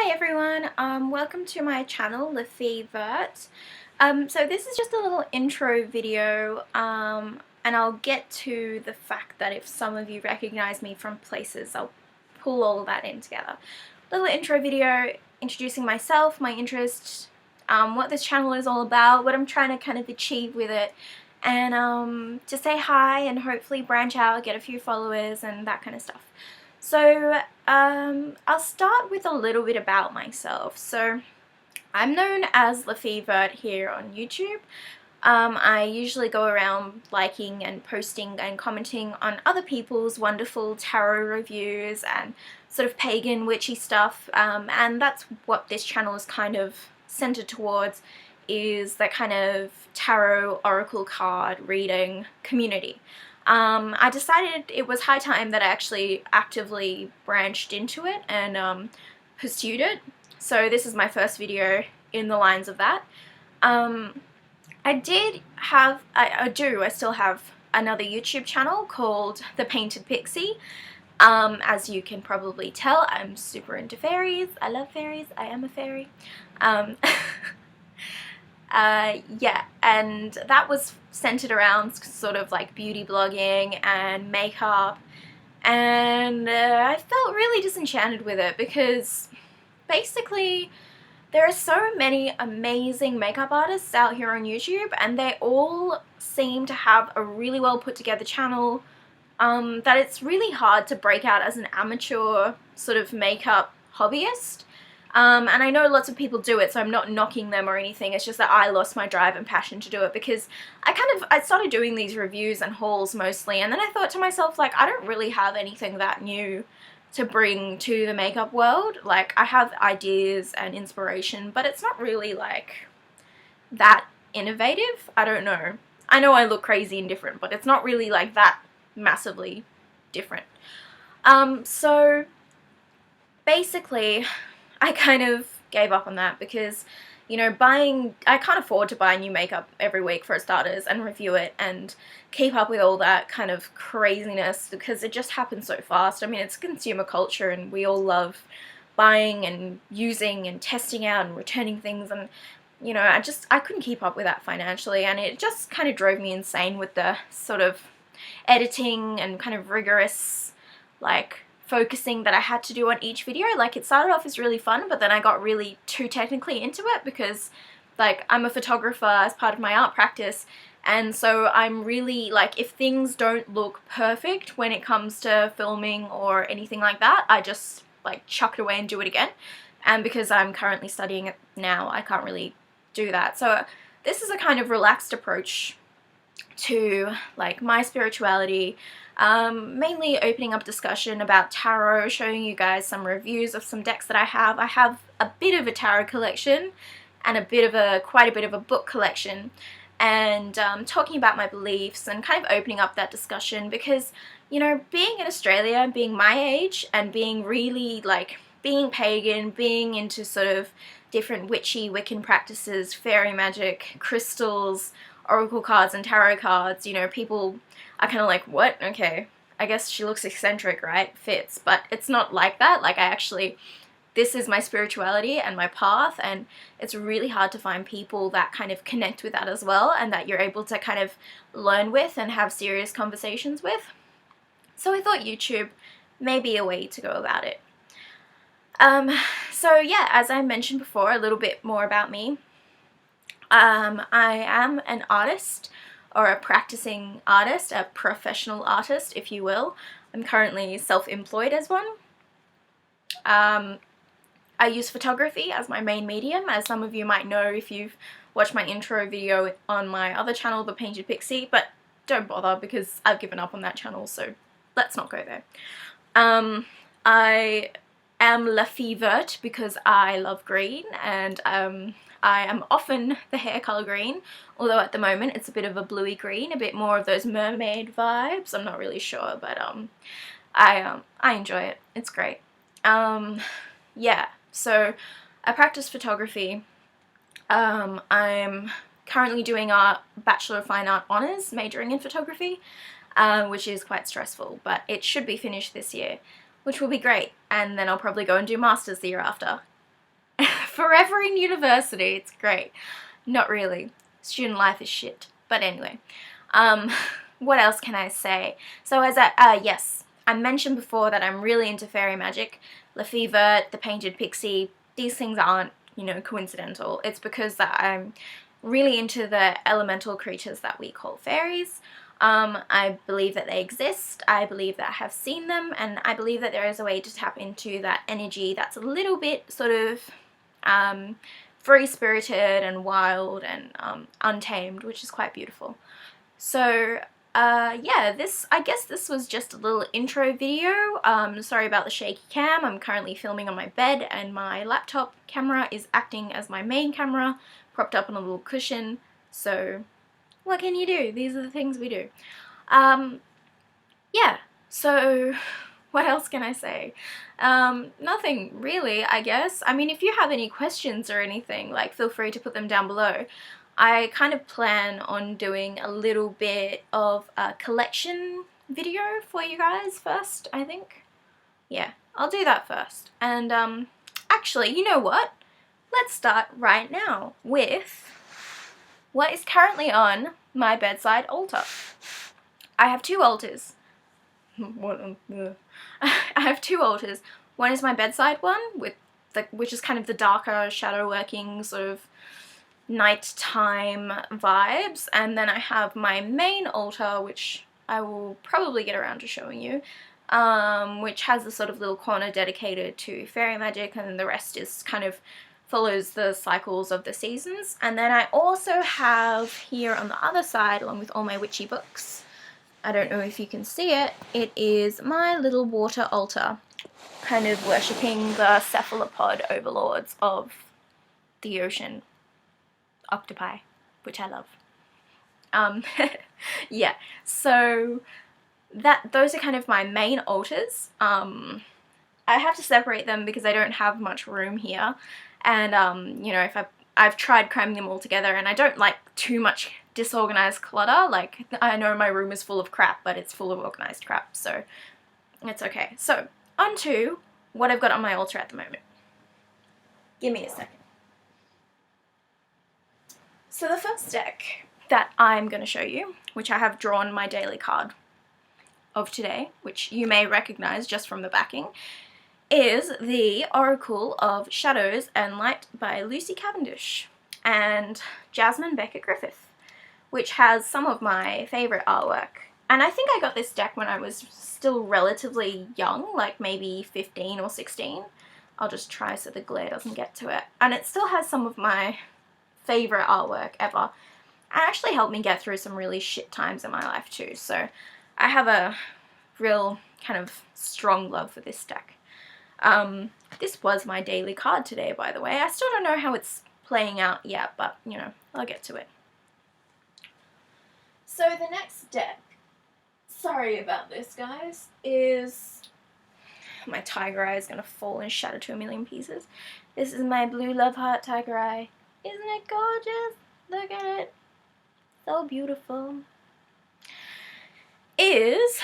Hi everyone, welcome to my channel, LaFeVert. So this is just a little intro video, and I'll get to the fact that if some of you recognize me from places, I'll pull all that in together. Little intro video introducing myself, my interests, what this channel is all about, what I'm trying to kind of achieve with it, and to say hi and hopefully branch out, get a few followers and that kind of stuff. So I'll start with a little bit about myself. So I'm known as LaFeVert here on YouTube. I usually go around liking and posting and commenting on other people's wonderful tarot reviews and sort of pagan witchy stuff, and that's what this channel is kind of centered towards, is that kind of tarot oracle card reading community. I decided it was high time that I actually actively branched into it and pursued it. So this is my first video in the lines of that. I still have another YouTube channel called The Painted Pixie. As you can probably tell, I'm super into fairies. I love fairies. I am a fairy. Yeah, and that was centered around sort of like beauty blogging and makeup, and I felt really disenchanted with it because basically there are so many amazing makeup artists out here on YouTube, and they all seem to have a really well put together channel, that it's really hard to break out as an amateur sort of makeup hobbyist. And I know lots of people do it, so I'm not knocking them or anything. It's just that I lost my drive and passion to do it because I started doing these reviews and hauls mostly, and then I thought to myself, like, I don't really have anything that new to bring to the makeup world. Like, I have ideas and inspiration, but it's not really like that innovative. I don't know. I know I look crazy and different, but it's not really like that massively different. So basically I kind of gave up on that because, you know, I can't afford to buy new makeup every week for starters and review it and keep up with all that kind of craziness because it just happens so fast. I mean, it's consumer culture and we all love buying and using and testing out and returning things, and, you know, I couldn't keep up with that financially, and it just kind of drove me insane with the sort of editing and kind of rigorous, like, focusing that I had to do on each video. Like, it started off as really fun, but then I got really too technically into it because, like, I'm a photographer as part of my art practice, and so I'm really, like, if things don't look perfect when it comes to filming or anything like that, I just, like, chuck it away and do it again. And because I'm currently studying it now, I can't really do that. So this is a kind of relaxed approach to, like, my spirituality, mainly opening up discussion about tarot, showing you guys some reviews of some decks that I have. I have a bit of a tarot collection and quite a bit of a book collection, and talking about my beliefs and kind of opening up that discussion because, you know, being in Australia, being my age, and being really, like, being pagan, being into sort of different witchy Wiccan practices, fairy magic, crystals, oracle cards and tarot cards, you know, people are kind of like, what? Okay, I guess she looks eccentric, right? Fits. But it's not like that. Like, this is my spirituality and my path, and it's really hard to find people that kind of connect with that as well, and that you're able to kind of learn with and have serious conversations with. So I thought YouTube may be a way to go about it. So yeah, as I mentioned before, a little bit more about me. I am an artist, or a practicing artist, a professional artist, if you will. I'm currently self-employed as one. I use photography as my main medium, as some of you might know if you've watched my intro video on my other channel, The Painted Pixie, but don't bother because I've given up on that channel, so let's not go there. I am LaFeVert because I love green, and I am often the hair colour green, although at the moment it's a bit of a bluey green, a bit more of those mermaid vibes. I'm not really sure, but I enjoy it. It's great. Yeah, so I practice photography. I'm currently doing a Bachelor of Fine Art Honours, majoring in photography, which is quite stressful, but it should be finished this year, which will be great, and then I'll probably go and do Masters the year after. forever in university. It's great. Not really. Student life is shit. But anyway, what else can I say? So as yes, I mentioned before that I'm really into fairy magic. Lefevre, the Painted Pixie, these things aren't, you know, coincidental. It's because that I'm really into the elemental creatures that we call fairies. I believe that they exist, I believe that I have seen them, and I believe that there is a way to tap into that energy that's a little bit sort of free-spirited and wild and untamed, which is quite beautiful. So yeah, I guess this was just a little intro video. Sorry about the shaky cam. I'm currently filming on my bed and my laptop camera is acting as my main camera, propped up on a little cushion, so what can you do? These are the things we do. Yeah, so what else can I say? Nothing really, I guess. I mean, if you have any questions or anything, like, feel free to put them down below. I kind of plan on doing a little bit of a collection video for you guys first, I think. Yeah, I'll do that first. And actually, you know what? Let's start right now with what is currently on my bedside altar. I have two altars. I have two altars. One is my bedside one, which is kind of the darker, shadow working sort of nighttime vibes, and then I have my main altar, which I will probably get around to showing you, which has a sort of little corner dedicated to fairy magic, and then the rest is kind of follows the cycles of the seasons. And then I also have here on the other side, along with all my witchy books, I don't know if you can see it, it is my little water altar, kind of worshipping the cephalopod overlords of the ocean, octopi, which I love. Yeah, so those are kind of my main altars. I have to separate them because I don't have much room here. And, you know, if I've tried cramming them all together, and I don't like too much disorganized clutter. Like, I know my room is full of crap, but it's full of organized crap, so it's okay. So, on to what I've got on my altar at the moment. Give me a second. So the first deck that I'm going to show you, which I have drawn my daily card of today, which you may recognize just from the backing, is the Oracle of Shadows and Light by Lucy Cavendish and Jasmine Becker Griffith, which has some of my favourite artwork. And I think I got this deck when I was still relatively young, like maybe 15 or 16. I'll just try so the glare doesn't get to it. And it still has some of my favourite artwork ever. And actually helped me get through some really shit times in my life too. So I have a real kind of strong love for this deck. This was my daily card today, by the way. I still don't know how it's playing out yet, but, you know, I'll get to it. So the next deck, sorry about this, guys, is... my tiger eye is going to fall and shatter to a million pieces. This is my Blue Love Heart tiger eye. Isn't it gorgeous? Look at it. So beautiful. Is...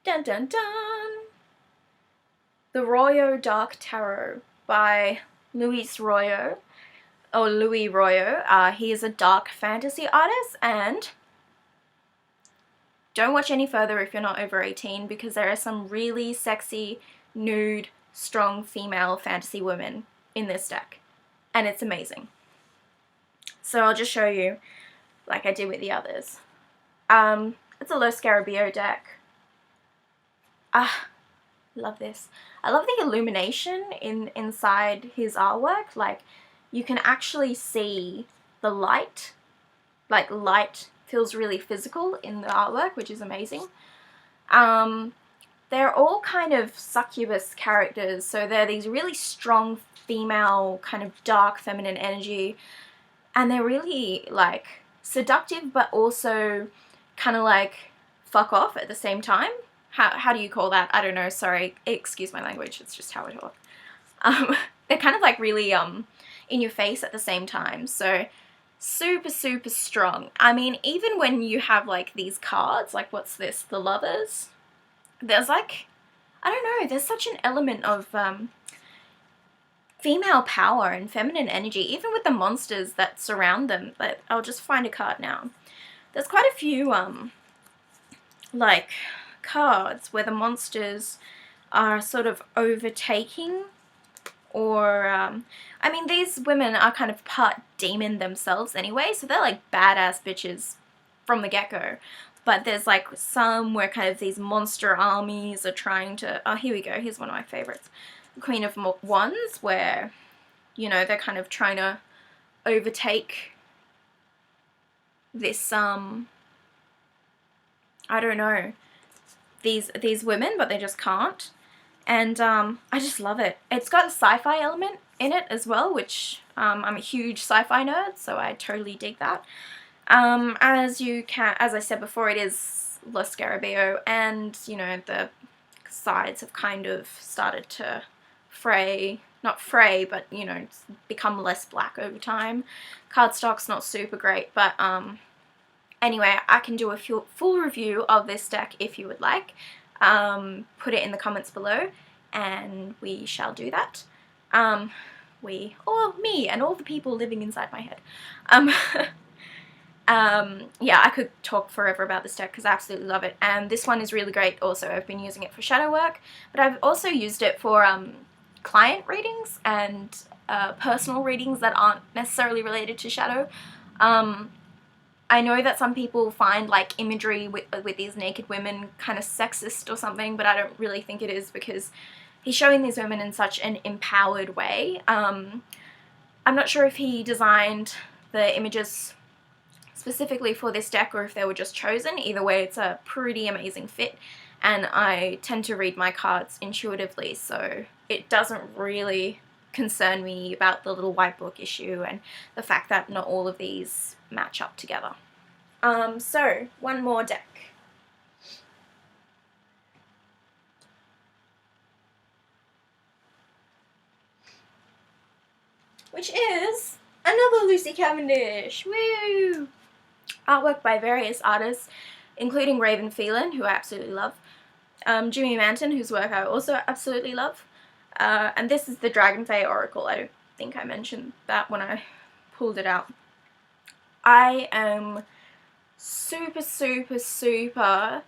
dun dun dun! The Royo Dark Tarot by Louis Royo. He is a dark fantasy artist, and don't watch any further if you're not over 18, because there are some really sexy, nude, strong female fantasy women in this deck, and it's amazing. So I'll just show you like I did with the others. It's a Los Scarabeo deck. Love this. I love the illumination inside his artwork. Like, you can actually see the light. Like, light feels really physical in the artwork, which is amazing. They're all kind of succubus characters, so they're these really strong female, kind of dark feminine energy, and they're really, like, seductive, but also kind of like fuck off at the same time. How do you call that? I don't know, sorry, excuse my language, it's just how I talk. They're kind of like really in your face at the same time, so super, super strong. I mean, even when you have like these cards, like what's this, the Lovers, there's like, I don't know, there's such an element of female power and feminine energy, even with the monsters that surround them. But I'll just find a card now. There's quite a few like cards where the monsters are sort of overtaking, or I mean, these women are kind of part demon themselves anyway, so they're like badass bitches from the get-go. But there's like some where kind of these monster armies are trying to, oh, here we go, here's one of my favorites, Queen of Wands, where, you know, they're kind of trying to overtake this I don't know, these women, but they just can't. And I just love it. It's got a sci-fi element in it as well, which I'm a huge sci-fi nerd, so I totally dig that. As I said before, it is Lo Scarabeo, and you know, the sides have kind of started to fray, not fray, but you know, become less black over time. Cardstock's not super great, but anyway, I can do a full review of this deck if you would like. Put it in the comments below, and we shall do that. We, or me, and all the people living inside my head. Yeah, I could talk forever about this deck because I absolutely love it. And this one is really great also. I've been using it for shadow work, but I've also used it for client readings and personal readings that aren't necessarily related to shadow. I know that some people find like imagery with these naked women kind of sexist or something, but I don't really think it is, because he's showing these women in such an empowered way. I'm not sure if he designed the images specifically for this deck or if they were just chosen. Either way, it's a pretty amazing fit, and I tend to read my cards intuitively, so it doesn't really concern me about the little white book issue and the fact that not all of these match up together. So one more deck. Which is another Lucy Cavendish. Woo! Artwork by various artists, including Raven Phelan, who I absolutely love, Jimmy Manton, whose work I also absolutely love, and this is the Dragonfey Oracle. I don't think I mentioned that when I pulled it out. I am super, super, super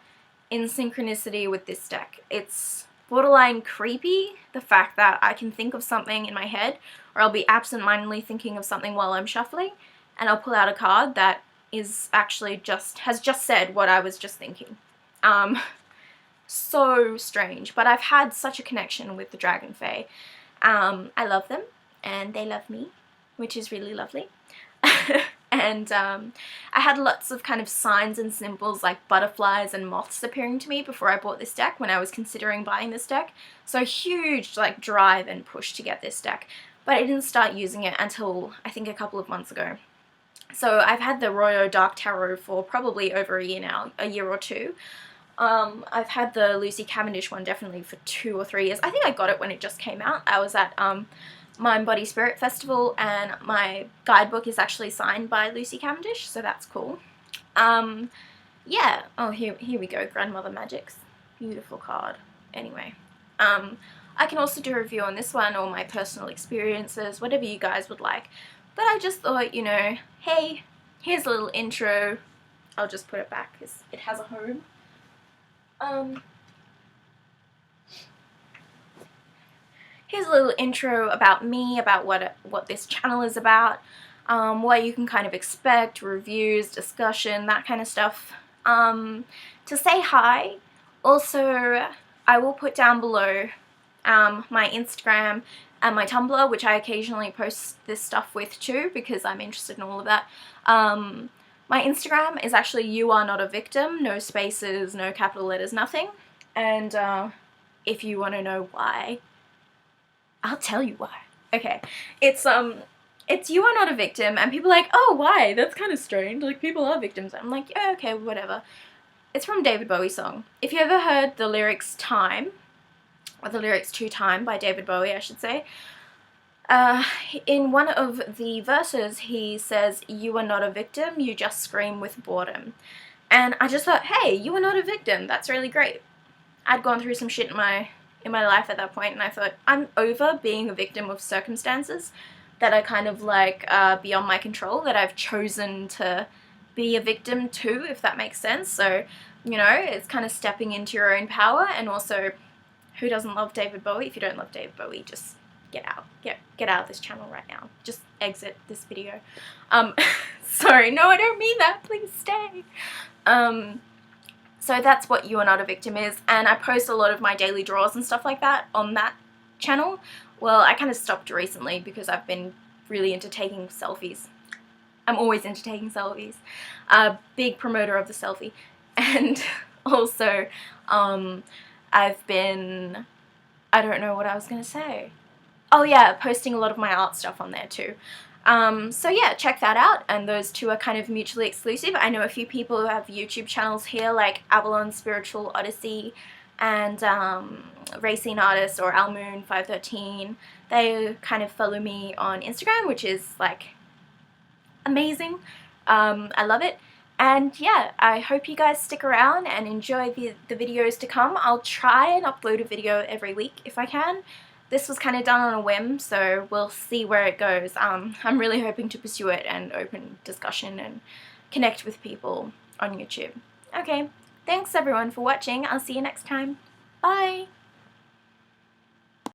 in synchronicity with this deck. It's borderline creepy, the fact that I can think of something in my head, or I'll be absent-mindedly thinking of something while I'm shuffling, and I'll pull out a card that is actually has just said what I was just thinking. So strange, but I've had such a connection with the Dragonfey. I love them, and they love me, which is really lovely. And I had lots of kind of signs and symbols like butterflies and moths appearing to me before I bought this deck when I was considering buying this deck. So huge like drive and push to get this deck. But I didn't start using it until I think a couple of months ago. So I've had the Royo Dark Tarot for probably over a year now, a year or two. I've had the Lucy Cavendish one definitely for 2 or 3 years. I think I got it when it just came out. I was at Mind Body Spirit Festival, and my guidebook is actually signed by Lucy Cavendish, so that's cool. Yeah, oh here we go, Grandmother Magics, beautiful card. Anyway, I can also do a review on this one or my personal experiences, whatever you guys would like, but I just thought, you know, hey, here's a little intro. I'll just put it back because it has a home. Here's a little intro about me, about what this channel is about, what you can kind of expect, reviews, discussion, that kind of stuff. To say hi, also I will put down below my Instagram and my Tumblr, which I occasionally post this stuff with too because I'm interested in all of that. My Instagram is actually You Are Not a Victim, no spaces, no capital letters, nothing. And if you want to know why, I'll tell you why. Okay, it's You Are Not a Victim, and people are like, oh, why? That's kind of strange, like, people are victims. I'm like, yeah, okay, whatever. It's from David Bowie's song. If you ever heard the lyrics Time, or the lyrics to Time by David Bowie, I should say, in one of the verses he says, you are not a victim, you just scream with boredom. And I just thought, hey, you are not a victim, that's really great. I'd gone through some shit in my in my life at that point, and I thought, I'm over being a victim of circumstances that are kind of like beyond my control, that I've chosen to be a victim to, if that makes sense. So, you know, it's kind of stepping into your own power. And also, who doesn't love David Bowie? If you don't love David Bowie, just get out. Get out of this channel right now. Just exit this video. Sorry, no, I don't mean that. Please stay. So that's what You Are Not a Victim is, and I post a lot of my daily draws and stuff like that on that channel. Well, I kind of stopped recently because I've been really into taking selfies. I'm always into taking selfies. Big promoter of the selfie. And also, I've been, I don't know what I was going to say. Oh yeah, posting a lot of my art stuff on there too. So yeah, check that out, and those two are kind of mutually exclusive. I know a few people who have YouTube channels here, like Avalon Spiritual Odyssey and Racine Artist or Almoon 513. They kind of follow me on Instagram, which is like amazing. I love it. And yeah, I hope you guys stick around and enjoy the videos to come. I'll try and upload a video every week if I can. This was kind of done on a whim, so we'll see where it goes. I'm really hoping to pursue it and open discussion and connect with people on YouTube. Okay, thanks everyone for watching. I'll see you next time. Bye!